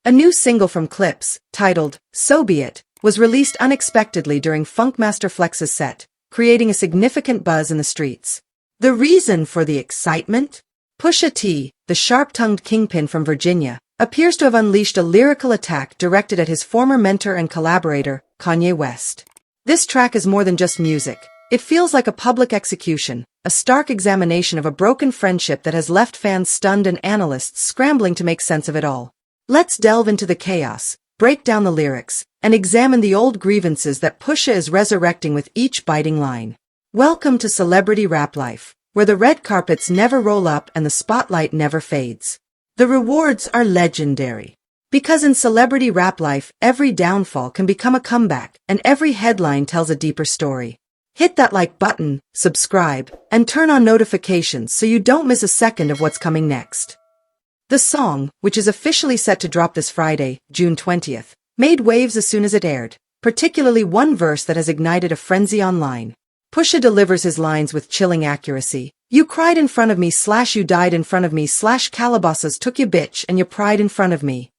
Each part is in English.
A new single from Clipse, titled So Be It, was released unexpectedly during Funkmaster Flex's set, creating a significant buzz in the streets. The reason for the excitement? Pusha T, the sharp-tongued kingpin from Virginia, appears to have unleashed a lyrical attack directed at his former mentor and collaborator, Kanye West. This track is more than just music. It feels like a public execution, a stark examination of a broken friendship that has left fans stunned and analysts scrambling to make sense of it all. Let's delve into the chaos, break down the lyrics, and examine the old grievances that Pusha is resurrecting with each biting line. Welcome to celebrity rap life, where the red carpets never roll up and the spotlight never fades. The rewards are legendary. Because in celebrity rap life, every downfall can become a comeback, and every headline tells a deeper story. Hit that like button, subscribe, and turn on notifications so you don't miss a second of what's coming next. The song, which is officially set to drop this Friday, June 20th, made waves as soon as it aired, particularly one verse that has ignited a frenzy online. Pusha delivers his lines with chilling accuracy. You cried in front of me / you died in front of me / Calabasas took you bitch and you pried in front of me.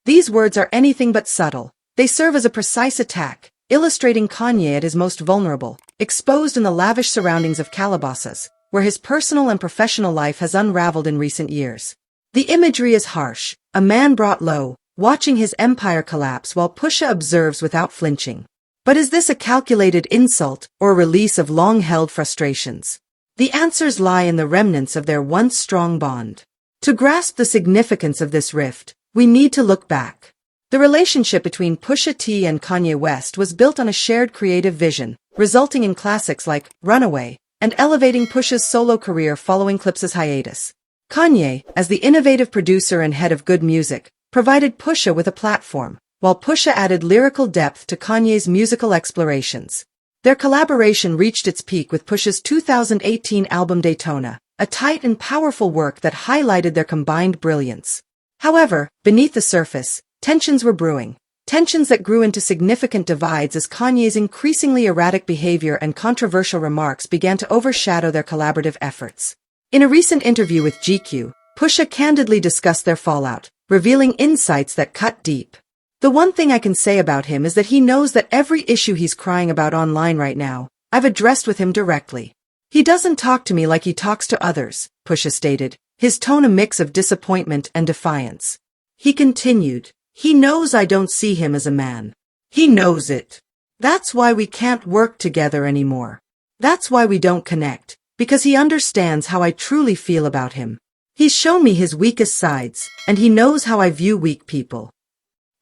These words are anything but subtle. They serve as a precise attack, illustrating Kanye at his most vulnerable, exposed in the lavish surroundings of Calabasas, where his personal and professional life has unraveled in recent years. The imagery is harsh, a man brought low, watching his empire collapse while Pusha observes without flinching. But is this a calculated insult or a release of long-held frustrations? The answers lie in the remnants of their once strong bond. To grasp the significance of this rift, we need to look back. The relationship between Pusha T and Kanye West was built on a shared creative vision, resulting in classics like Runaway, and elevating Pusha's solo career following Clipse's hiatus. Kanye, as the innovative producer and head of good music, provided Pusha with a platform, while Pusha added lyrical depth to Kanye's musical explorations. Their collaboration reached its peak with Pusha's 2018 album Daytona, a tight and powerful work that highlighted their combined brilliance. However, beneath the surface, tensions were brewing. Tensions that grew into significant divides as Kanye's increasingly erratic behavior and controversial remarks began to overshadow their collaborative efforts. In a recent interview with GQ, Pusha candidly discussed their fallout, revealing insights that cut deep. The one thing I can say about him is that he knows that every issue he's crying about online right now, I've addressed with him directly. He doesn't talk to me like he talks to others, Pusha stated, his tone a mix of disappointment and defiance. He continued, he knows I don't see him as a man. He knows it. That's why we can't work together anymore. That's why we don't connect. Because he understands how I truly feel about him. He's shown me his weakest sides, and he knows how I view weak people.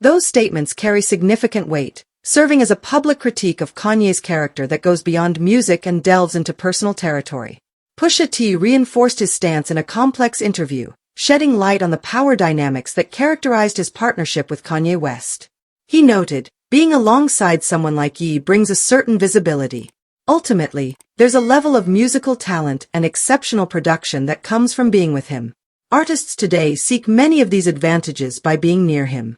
Those statements carry significant weight, serving as a public critique of Kanye's character that goes beyond music and delves into personal territory. Pusha T reinforced his stance in a complex interview, shedding light on the power dynamics that characterized his partnership with Kanye West. He noted, being alongside someone like Ye brings a certain visibility. Ultimately, there's a level of musical talent and exceptional production that comes from being with him. Artists today seek many of these advantages by being near him.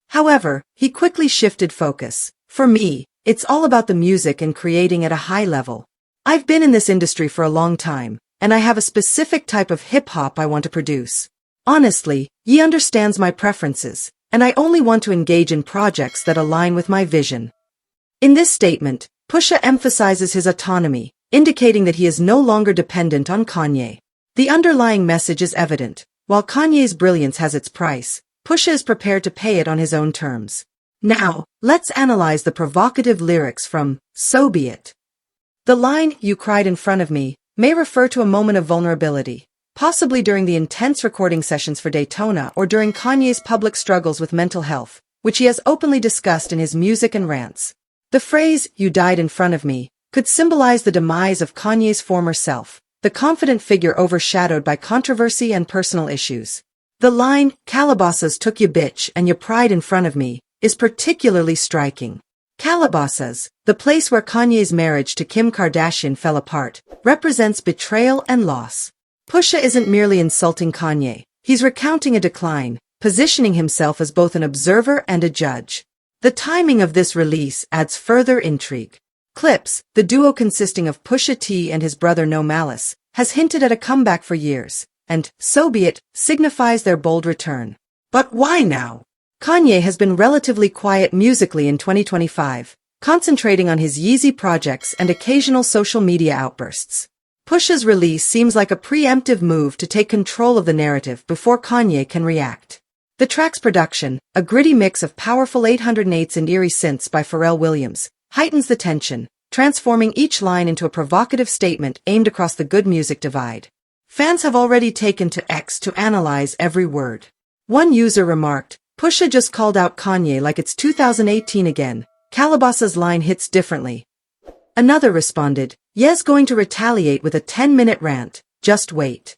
However, he quickly shifted focus. For me, it's all about the music and creating at a high level. I've been in this industry for a long time, and I have a specific type of hip-hop I want to produce. Honestly, Ye understands my preferences, and I only want to engage in projects that align with my vision. In this statement, Pusha emphasizes his autonomy, indicating that he is no longer dependent on Kanye. The underlying message is evident. While Kanye's brilliance has its price, Pusha is prepared to pay it on his own terms. Now, let's analyze the provocative lyrics from So Be It. The line, "You cried in front of me," may refer to a moment of vulnerability, possibly during the intense recording sessions for Daytona or during Kanye's public struggles with mental health, which he has openly discussed in his music and rants. The phrase, "You died in front of me," could symbolize the demise of Kanye's former self, the confident figure overshadowed by controversy and personal issues. The line, "Calabasas took you bitch and you pried in front of me," is particularly striking. Calabasas, the place where Kanye's marriage to Kim Kardashian fell apart, represents betrayal and loss. Pusha isn't merely insulting Kanye, he's recounting a decline, positioning himself as both an observer and a judge. The timing of this release adds further intrigue. Clipse, the duo consisting of Pusha T and his brother No Malice, has hinted at a comeback for years, and So Be It signifies their bold return. But why now? Kanye has been relatively quiet musically in 2025, concentrating on his Yeezy projects and occasional social media outbursts. Pusha's release seems like a preemptive move to take control of the narrative before Kanye can react. The track's production, a gritty mix of powerful 808s and eerie synths by Pharrell Williams, heightens the tension, transforming each line into a provocative statement aimed across the good music divide. Fans have already taken to X to analyze every word. One user remarked, "Pusha just called out Kanye like it's 2018 again. Calabasas line hits differently." Another responded, "Ye's going to retaliate with a 10-minute rant, just wait."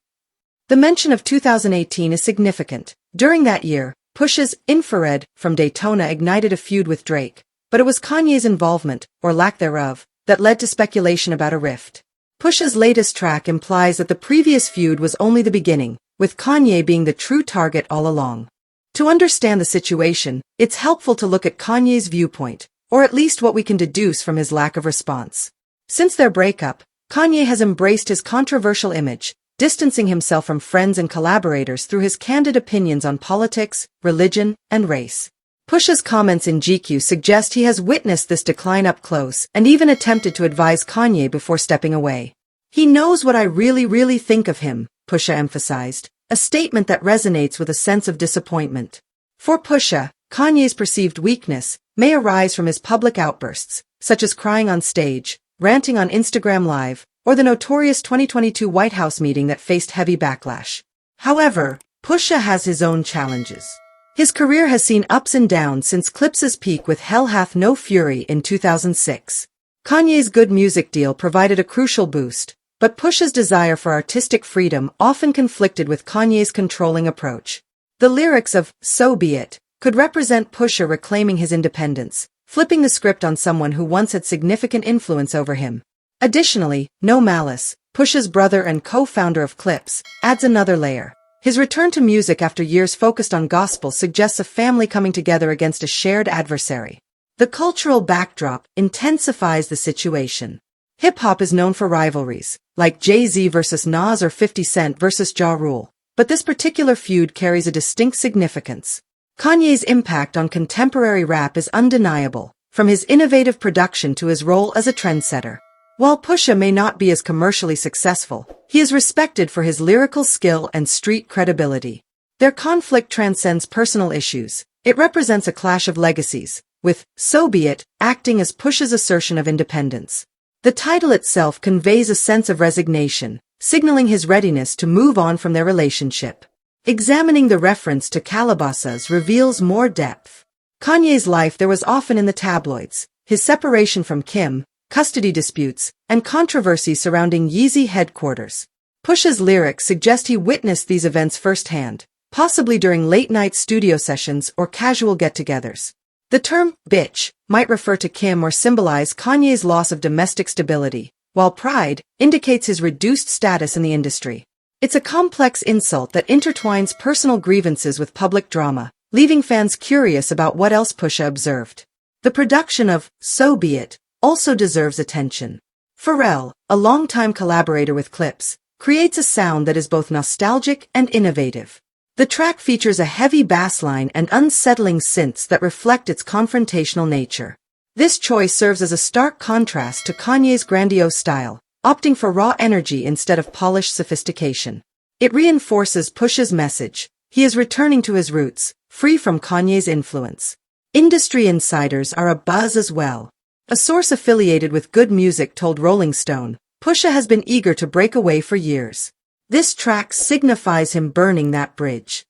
The mention of 2018 is significant. During that year, Pusha's Infrared from Daytona ignited a feud with Drake, but it was Kanye's involvement, or lack thereof, that led to speculation about a rift. Pusha's latest track implies that the previous feud was only the beginning, with Kanye being the true target all along. To understand the situation, it's helpful to look at Kanye's viewpoint, or at least what we can deduce from his lack of response. Since their breakup, Kanye has embraced his controversial image, distancing himself from friends and collaborators through his candid opinions on politics, religion, and race. Pusha's comments in GQ suggest he has witnessed this decline up close and even attempted to advise Kanye before stepping away. "He knows what I really think of him," Pusha emphasized, a statement that resonates with a sense of disappointment. For Pusha, Kanye's perceived weakness may arise from his public outbursts, such as crying on stage, ranting on Instagram Live, or the notorious 2022 White House meeting that faced heavy backlash. However, Pusha has his own challenges. His career has seen ups and downs since Clipse's peak with Hell Hath No Fury in 2006. Kanye's good music deal provided a crucial boost, but Pusha's desire for artistic freedom often conflicted with Kanye's controlling approach. The lyrics of "So Be It" could represent Pusha reclaiming his independence, flipping the script on someone who once had significant influence over him. Additionally, No Malice, Pusha's brother and co-founder of Clipse, adds another layer. His return to music after years focused on gospel suggests a family coming together against a shared adversary. The cultural backdrop intensifies the situation. Hip-hop is known for rivalries, like Jay-Z versus Nas or 50 Cent versus Ja Rule, but this particular feud carries a distinct significance. Kanye's impact on contemporary rap is undeniable, from his innovative production to his role as a trendsetter. While Pusha may not be as commercially successful, he is respected for his lyrical skill and street credibility. Their conflict transcends personal issues. It represents a clash of legacies, with "So Be It" acting as Pusha's assertion of independence. The title itself conveys a sense of resignation, signaling his readiness to move on from their relationship. Examining the reference to Calabasas reveals more depth. Kanye's life there was often in the tabloids, his separation from Kim, custody disputes, and controversies surrounding Yeezy headquarters. Pusha's lyrics suggest he witnessed these events firsthand, possibly during late-night studio sessions or casual get-togethers. The term "bitch" might refer to Kim or symbolize Kanye's loss of domestic stability, while pride indicates his reduced status in the industry. It's a complex insult that intertwines personal grievances with public drama, leaving fans curious about what else Pusha observed. The production of "So Be It" also deserves attention. Pharrell, a longtime collaborator with Clipse, creates a sound that is both nostalgic and innovative. The track features a heavy bass line and unsettling synths that reflect its confrontational nature. This choice serves as a stark contrast to Kanye's grandiose style, opting for raw energy instead of polished sophistication. It reinforces Pusha's message: he is returning to his roots, free from Kanye's influence. Industry insiders are abuzz as well. A source affiliated with Good Music told Rolling Stone, Pusha has been eager to break away for years. This track signifies him burning that bridge.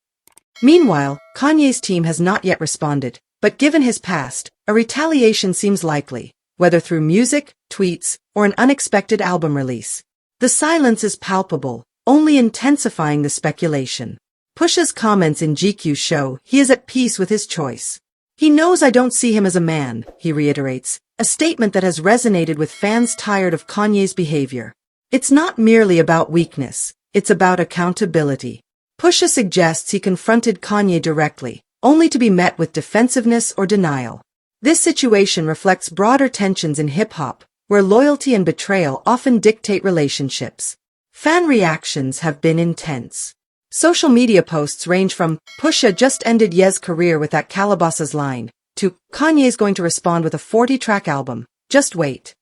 Meanwhile, Kanye's team has not yet responded, but given his past, a retaliation seems likely, whether through music, tweets, or an unexpected album release. The silence is palpable, only intensifying the speculation. Pusha's comments in GQ show he is at peace with his choice. "He knows I don't see him as a man," he reiterates, a statement that has resonated with fans tired of Kanye's behavior. It's not merely about weakness, it's about accountability. Pusha suggests he confronted Kanye directly, only to be met with defensiveness or denial. This situation reflects broader tensions in hip-hop, where loyalty and betrayal often dictate relationships. Fan reactions have been intense. Social media posts range from, Pusha just ended Ye's career with that Calabasas line, to, Kanye's going to respond with a 40-track album, just wait.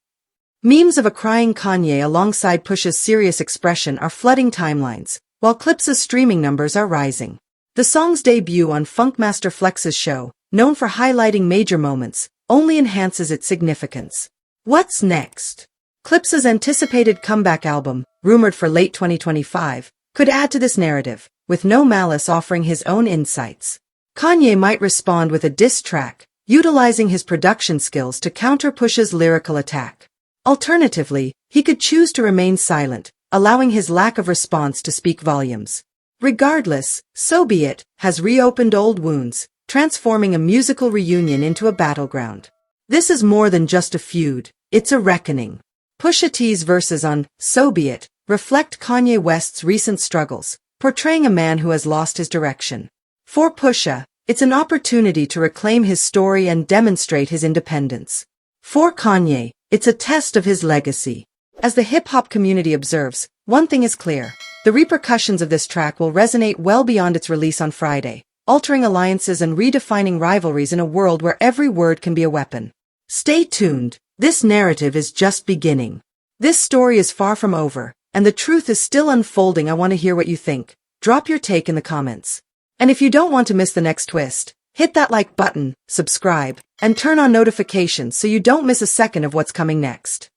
Memes of a crying Kanye alongside Pusha's serious expression are flooding timelines, while Clipse's streaming numbers are rising. The song's debut on Funkmaster Flex's show, known for highlighting major moments, only enhances its significance. What's next? Clipse's anticipated comeback album, rumored for late 2025, could add to this narrative, with No Malice offering his own insights. Kanye might respond with a diss track, utilizing his production skills to counter Pusha's lyrical attack. Alternatively, he could choose to remain silent, allowing his lack of response to speak volumes. Regardless, So Be It has reopened old wounds, transforming a musical reunion into a battleground. This is more than just a feud, it's a reckoning. Pusha T's verses on So Be It reflect Kanye West's recent struggles, portraying a man who has lost his direction. For Pusha, it's an opportunity to reclaim his story and demonstrate his independence. For Kanye, it's a test of his legacy. As the hip-hop community observes, one thing is clear. The repercussions of this track will resonate well beyond its release on Friday, altering alliances and redefining rivalries in a world where every word can be a weapon. Stay tuned. This narrative is just beginning. This story is far from over, and the truth is still unfolding. I want to hear what you think. Drop your take in the comments. And if you don't want to miss the next twist, hit that like button, subscribe, and turn on notifications so you don't miss a second of what's coming next.